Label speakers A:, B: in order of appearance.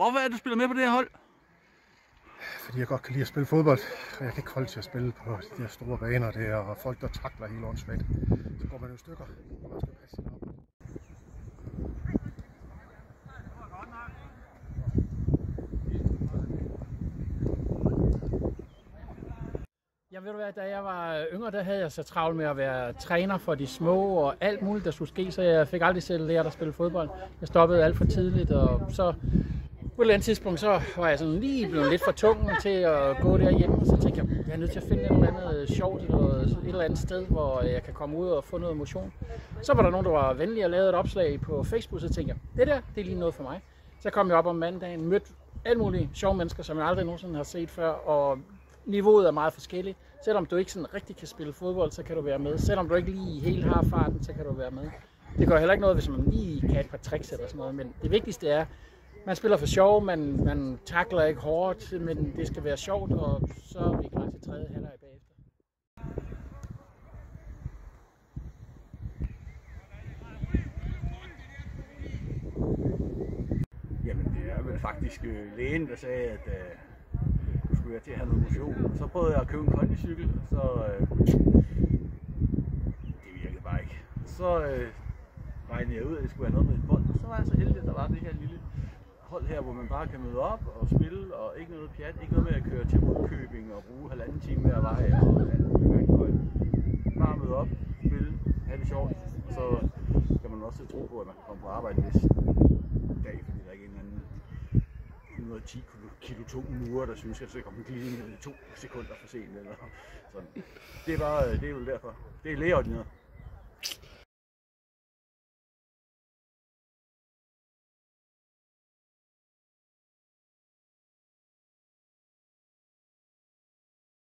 A: Hvorfor er du spiller med på det her hold?
B: Fordi jeg godt kan lide at spille fodbold, og jeg kan ikke holde til at spille på de der store baner der, og folk der takler helt åndssvagt. Så går man jo i stykker, og man skal passe sin arbejde.
C: Jeg ved du hvad, da jeg var yngre, der havde jeg så travlt med at være træner for de små og alt muligt, der skulle ske, så jeg fik aldrig selv lært at spille fodbold. Jeg stoppede alt for tidligt, og så på et eller andet tidspunkt, så var jeg sådan lige blevet lidt for tung til at gå derhjemme, og så tænkte jeg, jeg er nødt til at finde et eller andet sjovt et eller andet sted, hvor jeg kan komme ud og få noget motion. Så var der nogen, der var venlige og lavede et opslag på Facebook, så tænkte jeg, det er lige noget for mig. Så kom jeg op om mandagen, mødte alle mulige sjove mennesker, som jeg aldrig nogensinde har set før, og niveauet er meget forskelligt. Selvom du ikke sådan rigtig kan spille fodbold, så kan du være med. Selvom du ikke lige helt har farten, så kan du være med. Det gør heller ikke noget, hvis man lige kan et par tricks eller sådan noget, men det vigtigste er, man spiller for sjov, man takler ikke hårdt, men det skal være sjovt, og så er vi klar til tredje halvleg bagefter.
A: Jamen det er vel faktisk lægen, der sagde, at du skulle være til at have noget motion. Så prøvede jeg at købe en kondicykel, så det virkede bare ikke. Så regnede jeg ud, at det skulle være noget med et bold, og så var jeg så heldig, at der var det her lille hold her, hvor man bare kan møde op og spille, og ikke noget pjat, ikke noget med at køre til Rudkøbing og bruge 1,5 time hver vej og alt muligt. Bare møde op, spille, have det sjovt, og så kan man også tro på, at man kan komme på arbejde næste dag, fordi der ikke er en eller anden 110 kilo tung murer, der synes, at så kommer glidende 2 sekunder for sent eller sådan. Det er vel derfor. Det er lægeordineret.